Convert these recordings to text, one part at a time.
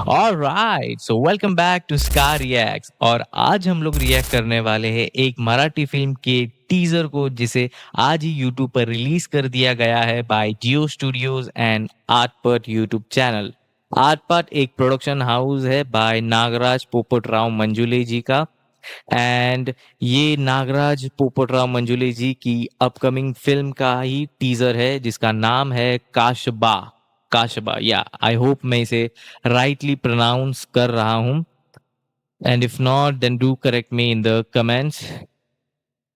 Alright, so welcome back to scar reacts. और आज हम लोग रिएक्ट करने वाले हैं एक मराठी फिल्म के टीजर को, जिसे आज ही यूट्यूब पर रिलीज कर दिया गया है by Jio studios and Artput YouTube channel. Artput एक प्रोडक्शन हाउस है बाय नागराज पोपटराव मंजुले जी का। एंड ये नागराज पोपटराव मंजुले जी की अपकमिंग फिल्म का ही टीजर है, जिसका नाम है काशबा। काशबा, या आई होप मैं इसे राइटली प्रोनाउंस कर रहा हूं, and if not then do correct me in the comments.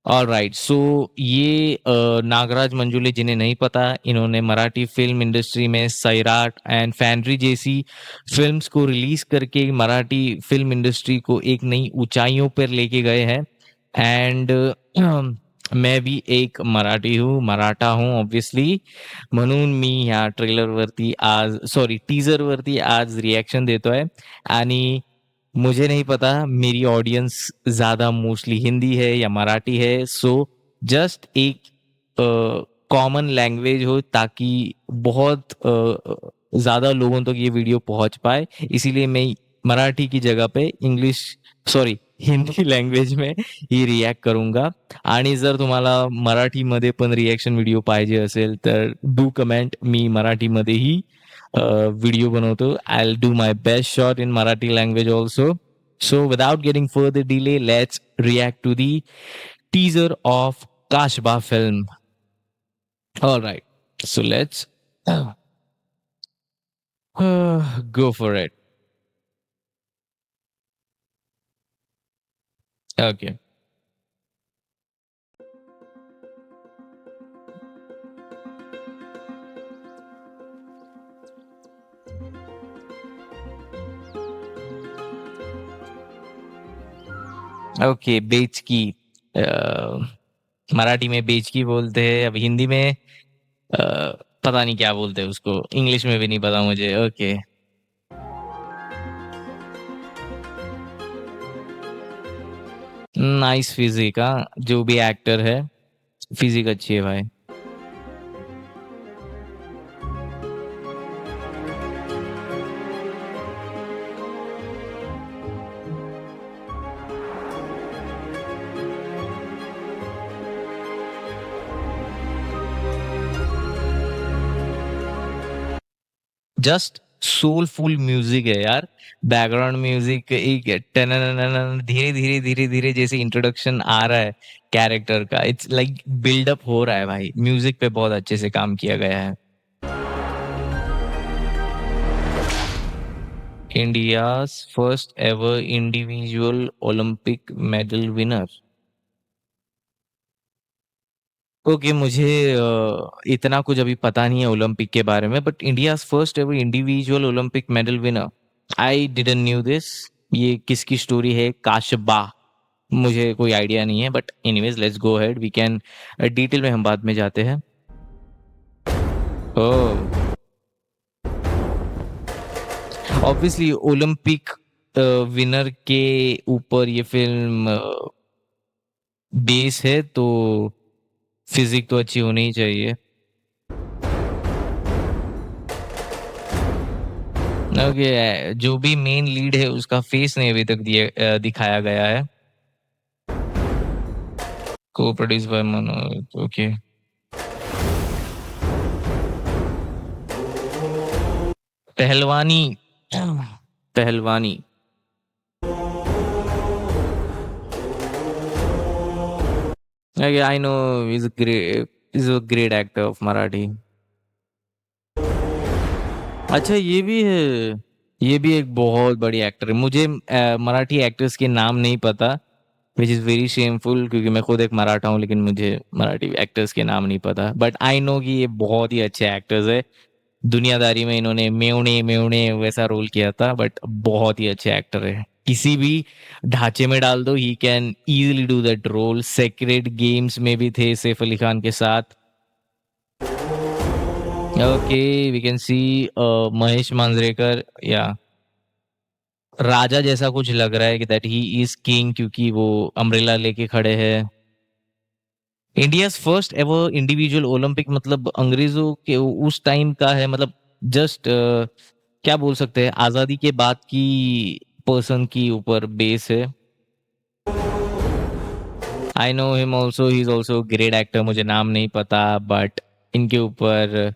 Alright, so ये नागराज मंजुले, जिन्हें नहीं पता, इन्होंने मराठी फिल्म इंडस्ट्री में सैराट एंड फैंड्री जैसी फिल्म्स को रिलीज करके मराठी फिल्म इंडस्ट्री को एक नई ऊंचाइयों पर लेके गए हैं। एंड मैं भी एक मराठी हूँ, मराठा हूँ ऑब्वियसली, म्हणून मी ह्या ट्रेलरवरती आज, सॉरी टीजरवरती आज रिएक्शन देतोय। आणि मुझे नहीं पता मेरी ऑडियंस ज्यादा मोस्टली हिंदी है या मराठी है, सो जस्ट एक कॉमन लैंग्वेज हो ताकि बहुत ज्यादा लोगों तक ये वीडियो पहुंच पाए। इसीलिए मैं मराठी की जगह पे इंग्लिश, सॉरी हिंदी लँग्वेज में ही रिॲक्ट करूंगा। आणि जर तुम्हाला मराठीमध्ये पण रिॲक्शन व्हिडिओ पाहिजे असेल तर डू कमेंट, मी मराठीमध्येही video बनवतो. I'll do my best shot in Marathi language also. So without getting further delay, let's react to the teaser of Kashba film. All right, so let's go for it. Okay. Okay, बेचकी। मराठी में बेचकी बोलते हैं, अब हिंदी में पता नहीं क्या बोलते हैं उसको, इंग्लिश में भी नहीं पता मुझे। Okay, nice physique. हाँ, जो भी एक्टर है, फिजिक अच्छी है भाई। जस्ट सोलफुल म्यूजिक है यार, बैकग्राउंड म्यूजिक एक टननननन, धीरे धीरे धीरे धीरे जैसे इंट्रोडक्शन आ रहा है कैरेक्टर का, इट्स लाइक बिल्डअप हो रहा है भाई। म्यूजिक पे बहुत अच्छे से काम किया गया है। India's first ever individual Olympic medal winner. Okay, मुझे इतना कुछ अभी पता नहीं है ओलंपिक के बारे में, but India's first ever individual Olympic medal winner, I didn't knew this. ये किसकी स्टोरी है? काशबा, मुझे कोई आइडिया नहीं है, but anyways let's go ahead, we can detail में हम बाद में जाते हैं। ओह, ऑब्वियसली ओलंपिक विनर के ऊपर ये फिल्म बेस है, तो फिजिक तो अच्छी होनी ही चाहिए। ओके, जो भी मेन लीड है उसका फेस नहीं अभी तक दिखाया गया है। को प्रोड्यूस बाय मनोज। ओके, पहलवानी। पहलवानी। Okay, I know he's a great actor of Marathi. अच्छा, ये भी है। ये भी एक बहुत बड़ी एक्टर है। मुझे मराठी एक्टर्स के नाम नहीं पता, व्हिच इज़ वेरी शेमफुल, क्योंकि मैं खुद एक मराठा हूँ, लेकिन मुझे मराठी एक्टर्स के नाम नहीं पता। बट आई नो कि ये बहुत ही अच्छे एक्टर्स है। दुनियादारी में इन्होंने मेवणे मेवणे वैसा रोल किया था, बट बहुत ही अच्छे एक्टर है। किसी भी ढांचे में डाल दो, he can easily do that role. Sacred games में भी थे सैफ अली खान के साथ। Okay, we can see Mahesh Manjrekar, या राजा जैसा कुछ लग रहा है कि दैट ही इज किंग, क्योंकि वो अम्ब्रेला लेके खड़े हैं। India's first ever individual Olympic, मतलब अंग्रेजों के उस टाइम का है, मतलब जस्ट क्या बोल सकते हैं, आजादी के बाद की पर्सन की ऊपर बेस है। I know him also, he is also great actor, मुझे नाम नहीं पता, बट इनके ऊपर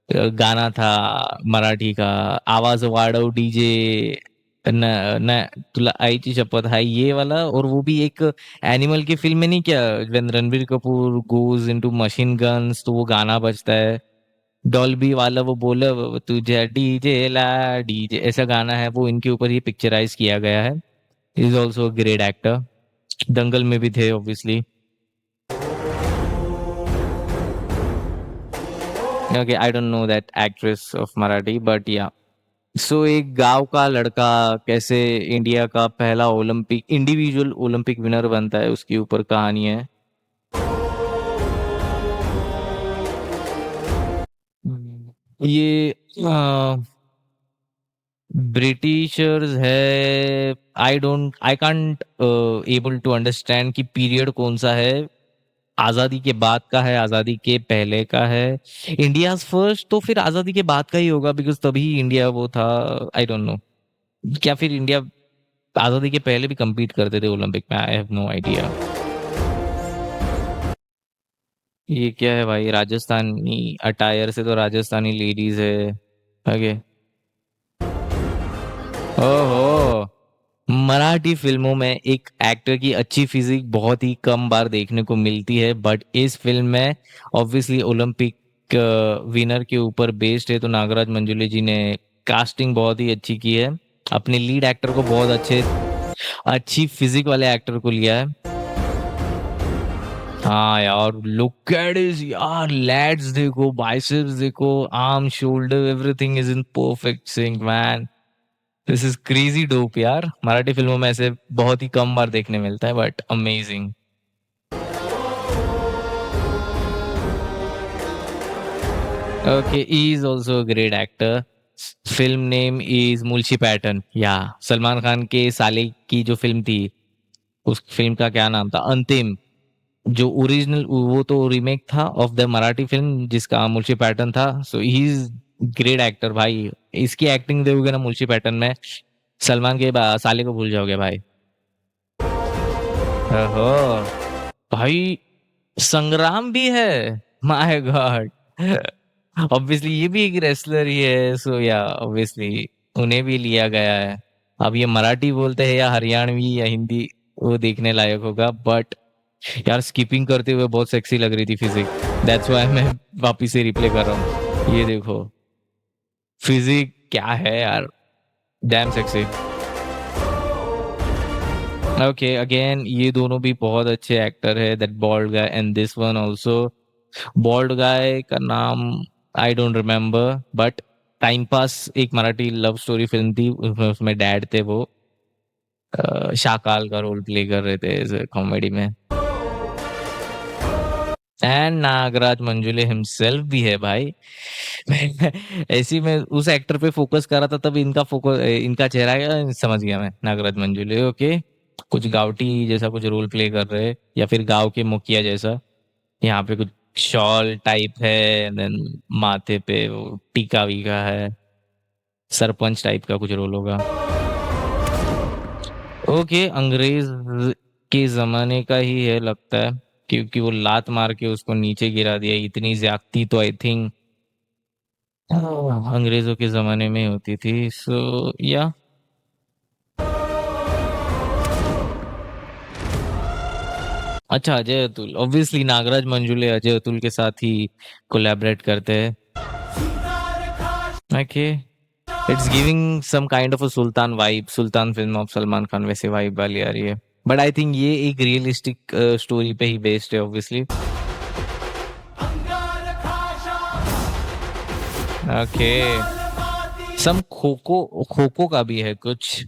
गाना था मराठी का, आवाज वाढव डीजे, न न तुला आईची शपथ है ये वाला, और वो भी एक एनिमल की फिल्म में नहीं क्या, when Ranbir Kapoor goes into machine guns तो वो गाना बजता है, डॉल्बी वाला वो बोला तुझे डीजे ला डीजे, ऐसा गाना है, वो इनके ऊपर ही पिक्चराइज किया गया है। इज ऑल्सो ग्रेट एक्टर, दंगल में भी थे obviously. Okay, I don't know that actress of Marathi, but या। सो एक गांव का लड़का कैसे इंडिया का पहला ओलंपिक इंडिविजुअल ओलंपिक विनर बनता है, उसके ऊपर कहानी है। ये ब्रिटिशर्स है। I can't able to understand कि पीरियड कौन सा है, आजादी के बाद का है, आजादी के पहले का है। इंडिया फर्स्ट तो फिर आजादी के बाद का ही होगा, बिकॉज तभी इंडिया वो था। आई डोंट नो, क्या फिर इंडिया आजादी के पहले भी compete करते थे ओलंपिक में, आई हैव नो आइडिया। ये क्या है भाई, राजस्थानी अटायर से तो राजस्थानी लेडीज है। ओके। ओहो, मराठी फिल्मों में एक एक्टर की अच्छी फिजिक बहुत ही कम बार देखने को मिलती है, बट इस फिल्म में ऑब्वियसली ओलंपिक विनर के ऊपर बेस्ड है, तो नागराज मंजुले जी ने कास्टिंग बहुत ही अच्छी की है, अपने लीड एक्टर को बहुत अच्छी फिजिक वाले एक्टर को लिया है। हाँ यार, लुक एट दिस यार, लैट्स देखो, बाइसेप्स देखो, arm shoulder everything is in perfect sync man. This is crazy dope यार, मराठी फिल्मों में ऐसे बहुत ही कम बार देखने मिलता है, but amazing. Okay, is also great actor. Film name is Mulshi pattern, या सलमान खान के साले की जो फिल्म थी, उस फिल्म का क्या नाम था, अंतिम। जो ओरिजिनल वो तो रीमेक था ऑफ द मराठी फिल्म जिसका मुल्शी पैटर्न था, सो ही इज ग्रेट एक्टर भाई। इसकी एक्टिंग देखोगे ना मुल्शी पैटर्न में, सलमान के साले को भूल जाओगे भाई। ओहो भाई, संग्राम भी है, माय गॉड। ऑब्वियसली ये भी एक रेसलर ही है, सो या ऑब्वियसली उन्हें भी लिया गया है। अब ये मराठी बोलते हैं या हरियाणवी या हिंदी, वो देखने लायक होगा, बट यार स्किपिंग करते हुए बहुत सेक्सी लग रही थी फिजिक, दैट्स व्हाई मैं वापिस से रिप्ले कर रहा हूँ। ये देखो फिजिक क्या है यार, डैम सेक्सी। ओके, अगेन ये दोनों भी बहुत अच्छे एक्टर है, that bald guy and this one also. Bald guy का नाम I don't remember, but time pass एक मराठी लव स्टोरी फिल्म थी, उसमें डैड थे वो, शाकाल का रोल प्ले कर रहे थे कॉमेडी में। एंड नागराज मंजुले हिमसेल्फ भी है भाई। ऐसी में उस एक्टर पे फोकस कर रहा था, तब इनका फोकस, इनका चेहरा समझ गया मैं, नागराज मंजुले। ओके, कुछ गावटी जैसा कुछ रोल प्ले कर रहे हैं, या फिर गांव के मुखिया जैसा। यहाँ पे कुछ शॉल टाइप है, देन माथे पे वो टीका वीका है, सरपंच टाइप का कुछ रोल होगा। ओके, अंग्रेज के जमाने का ही है लगता है, क्योंकि वो लात मार के उसको नीचे गिरा दिया, इतनी ज्यादती तो आई थिंक अंग्रेजों के जमाने में होती थी, सो या। अच्छा, अजय अतुल, ऑब्वियसली नागराज मंजुले अजय अतुल के साथ ही कोलैबोरेट करते हैं। Okay, it's giving some kind of a Sultan vibe, Sultan film of Salman Khan वैसे वाइब वाली आ रही है, बट आई थिंक ये एक रियलिस्टिक स्टोरी पे ही बेस्ड है ऑब्वियसली। ओके, सम खोको खोको का भी है कुछ,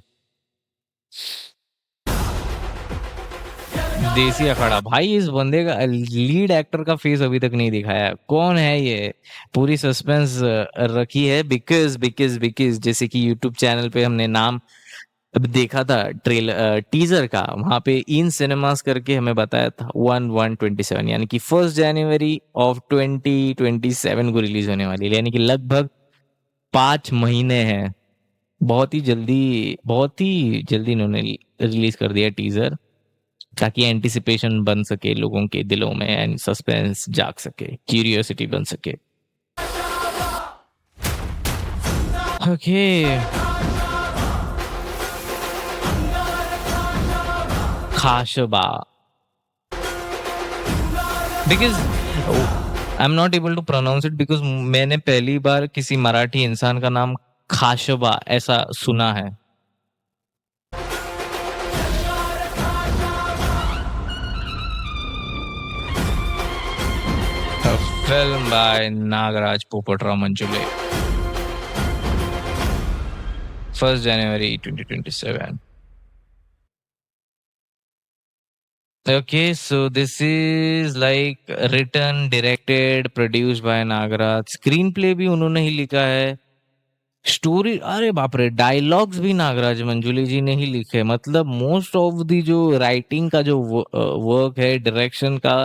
देसी अखाड़ा भाई। इस बंदे का लीड एक्टर का फेस अभी तक नहीं दिखाया, कौन है ये, पूरी सस्पेंस रखी है, बिकॉज बिकॉज बिकॉज जैसे कि यूट्यूब चैनल पे हमने नाम अब देखा था ट्रेलर टीजर का, वहां पे इन सिनेमास करके हमें बताया था 1/1/27, यानी कि 1 जनवरी ऑफ 2027 को रिलीज होने वाली है, यानी कि लगभग 5 महीने हैं। बहुत ही जल्दी इन्होंने रिलीज कर दिया टीजर, ताकि एंटिसिपेशन बन सके लोगों के दिलों में एंड सस्पेंस जाग सके, क्यूरियोसिटी बन सके। Okay. Khashaba, because I am not able to pronounce it, because मैंने पहली बार किसी मराठी इंसान का नाम खाशबा ऐसा सुना है। A film by Nagaraj Popat Manjule. 1st January 2027. Okay, so this is like written, directed, produced by Nagaraj. Screenplay भी उन्होंने ही लिखा है। स्टोरी, अरे बाप रे, डायलॉग्स भी नागराज मंजुले जी ने ही लिखे। मतलब मोस्ट ऑफ दी जो राइटिंग का जो वर्क है, डायरेक्शन का,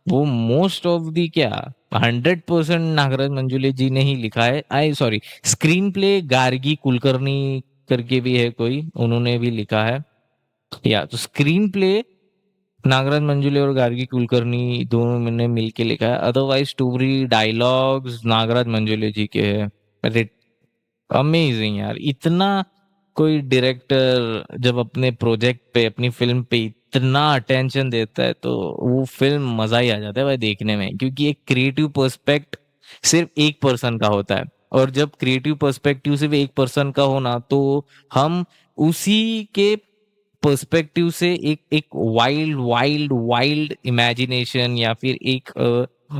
वो मोस्ट ऑफ दी क्या 100% नागराज मंजुले जी ने ही लिखा है। आई sorry, screen play Gargi Kulkarni करके भी है कोई, उन्होंने भी लिखा है। या तो स्क्रीन प्ले नागराज मंजुले और गार्गी कुलकर्णी दोनों ने मिलके लिखा है। Otherwise story dialogues Nagraj Manjule ji के है। अमेजिंग यार, इतना कोई डायरेक्टर जब अपने प्रोजेक्ट पे, अपनी फिल्म पे इतना अटेंशन देता है तो वो फिल्म मजा ही आ जाता है भाई देखने में, क्योंकि एक क्रिएटिव पर्सपेक्ट सिर्फ एक पर्सन का होता है, और जब क्रिएटिव पर्सपेक्टिव सिर्फ एक पर्सन का होना तो हम उसी के पर्सपेक्टिव से एक एक वाइल्ड वाइल्ड वाइल्ड इमेजिनेशन या फिर एक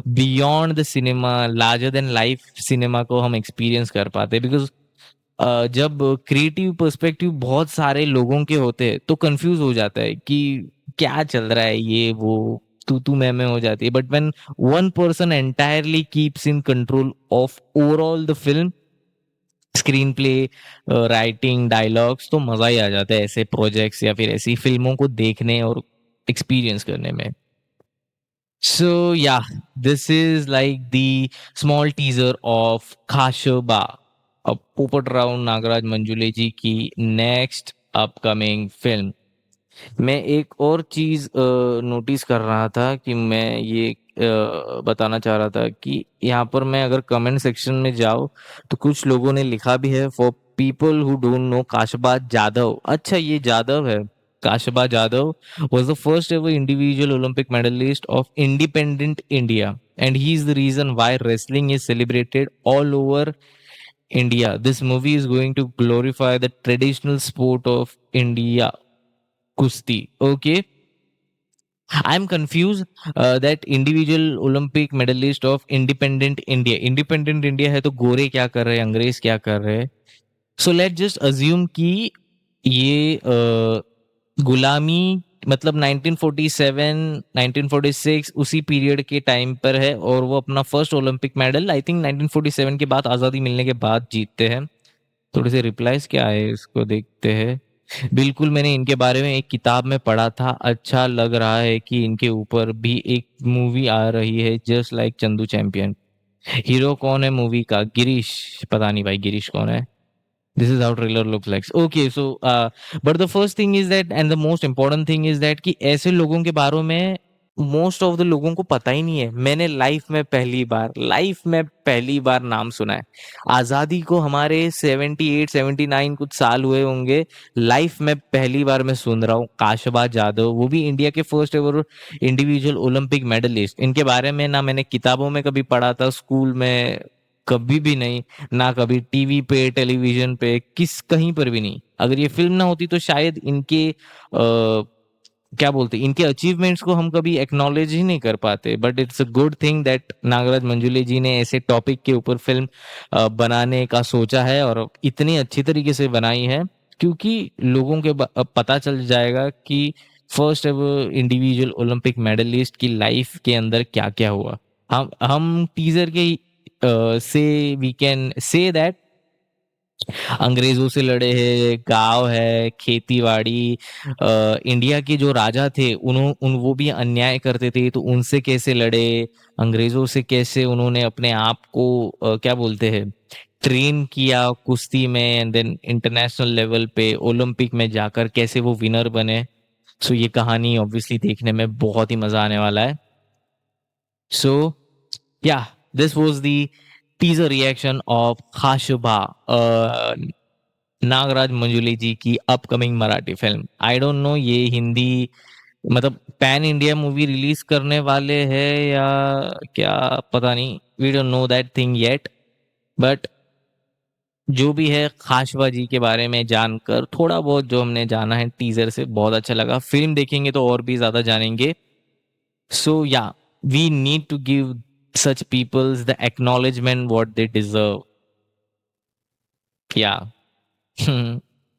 beyond the cinema, larger than life cinema को हम एक्सपीरियंस कर पाते हैं। बिकॉज जब क्रिएटिव पर्सपेक्टिव बहुत सारे लोगों के होते हैं तो कंफ्यूज हो जाता है कि क्या चल रहा है, ये वो तू मैं हो जाती है। But when one person entirely keeps in control of overall the film, screen play, writing, dialogues, तो मजा ही आ जाता है ऐसे प्रोजेक्ट्स या फिर ऐसी फिल्मों को देखने और एक्सपीरियंस करने में। So yeah, this is like the small teaser of Khashaba, अब पोपट राव नागराज मंजुले जी की नेक्स्ट अपकमिंग फिल्म। मैं एक और चीज नोटिस कर रहा था कि मैं ये बताना चाह रहा था कि यहाँ पर मैं अगर कमेंट सेक्शन में जाऊँ तो कुछ लोगों ने लिखा भी है, for people who don't know Khashaba Jadhav. अच्छा, ये जादव है। Kashaba Jadhav was the first ever individual Olympic medalist of independent India, and he is the reason why wrestling is celebrated all over India. This movie is going to glorify the traditional sport of India, Kusti. Okay. I'm confused that individual Olympic medalist of independent India. Independent India है तो गोरे क्या कर रहे हैं, अंग्रेज क्या कर रहे हैं? So let's just assume कि ये गुलामी मतलब 1947 1946 उसी पीरियड के टाइम पर है, और वो अपना first Olympic medal I think 1947 के बाद, आज़ादी मिलने के बाद जीतते हैं। थोड़े से रिप्लाईज क्या है इसको देखते हैं। बिल्कुल, मैंने इनके बारे में एक किताब में पढ़ा था। अच्छा लग रहा है कि इनके ऊपर भी एक मूवी आ रही है, just like Chandu champion. Hero कौन है मूवी का? गिरीश, पता नहीं भाई गिरीश कौन है। This is how trailer looks like. Okay, so but the first thing is that, and the most important thing is that कि ऐसे लोगों के बारे में मोस्ट ऑफ द लोगों को पता ही नहीं है। मैंने लाइफ में पहली बार नाम सुना है। आज़ादी को हमारे 78 79 कुछ साल हुए होंगे। लाइफ में पहली बार मैं सुन रहा हूँ काशबा जादव, वो भी इंडिया के first ever individual Olympic medallist. इनके बारे में ना मैंने किताबों में कभी पढ़ा था, स्कूल में कभी भी नहीं, ना कभी टीवी पे, टेलीविजन पे, कहीं पर भी नहीं। अगर ये फिल्म ना होती तो शायद इनके क्या बोलते, इनके अचीवमेंट्स को हम कभी एक्नॉलेज ही नहीं कर पाते। But it's a good thing that Nagraj Manjule ji ने ऐसे टॉपिक के ऊपर फिल्म बनाने का सोचा है, और इतनी अच्छी तरीके से बनाई है, क्योंकि लोगों के पता चल जाएगा कि first ever individual Olympic medallist की लाइफ के अंदर क्या क्या हुआ। हम टीजर के से वी कैन से दैट अंग्रेजों से लड़े हैं, गांव है, खेतीबाड़ी, इंडिया के जो राजा थे वो भी अन्याय करते थे, तो उनसे कैसे लड़े, अंग्रेजों से कैसे उन्होंने अपने आप को क्या बोलते हैं ट्रेन किया कुश्ती में एंड देन इंटरनेशनल लेवल पे ओलंपिक में जाकर कैसे वो विनर बने। सो ये कहानी ऑब्वियसली देखने में बहुत ही मजा आने वाला है। So, yeah, this was the teaser reaction of Khashubha, Nagraj Manjule जी की upcoming Marathi film. I don't know ये हिंदी मतलब पैन इंडिया मूवी रिलीज करने वाले हैं या क्या, पता नहीं। We don't know that thing yet, but जो भी है खाशबा जी के बारे में जानकर थोड़ा बहुत जो हमने जाना है टीजर से बहुत अच्छा लगा। फिल्म देखेंगे तो और भी ज्यादा जानेंगे। So yeah, we need to give such peoples the acknowledgement what they deserve. Yeah.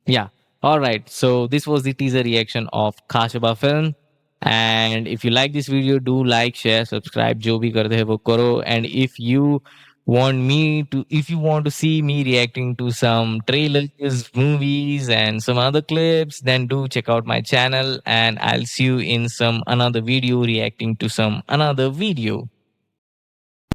Yeah. All right. So this was the teaser reaction of Kashaba film. And if you like this video, do like, share, subscribe. जो भी करते हैं वो करो. And if you want to see me reacting to some trailers, movies, and some other clips, then do check out my channel. And I'll see you in some another video reacting to some another video.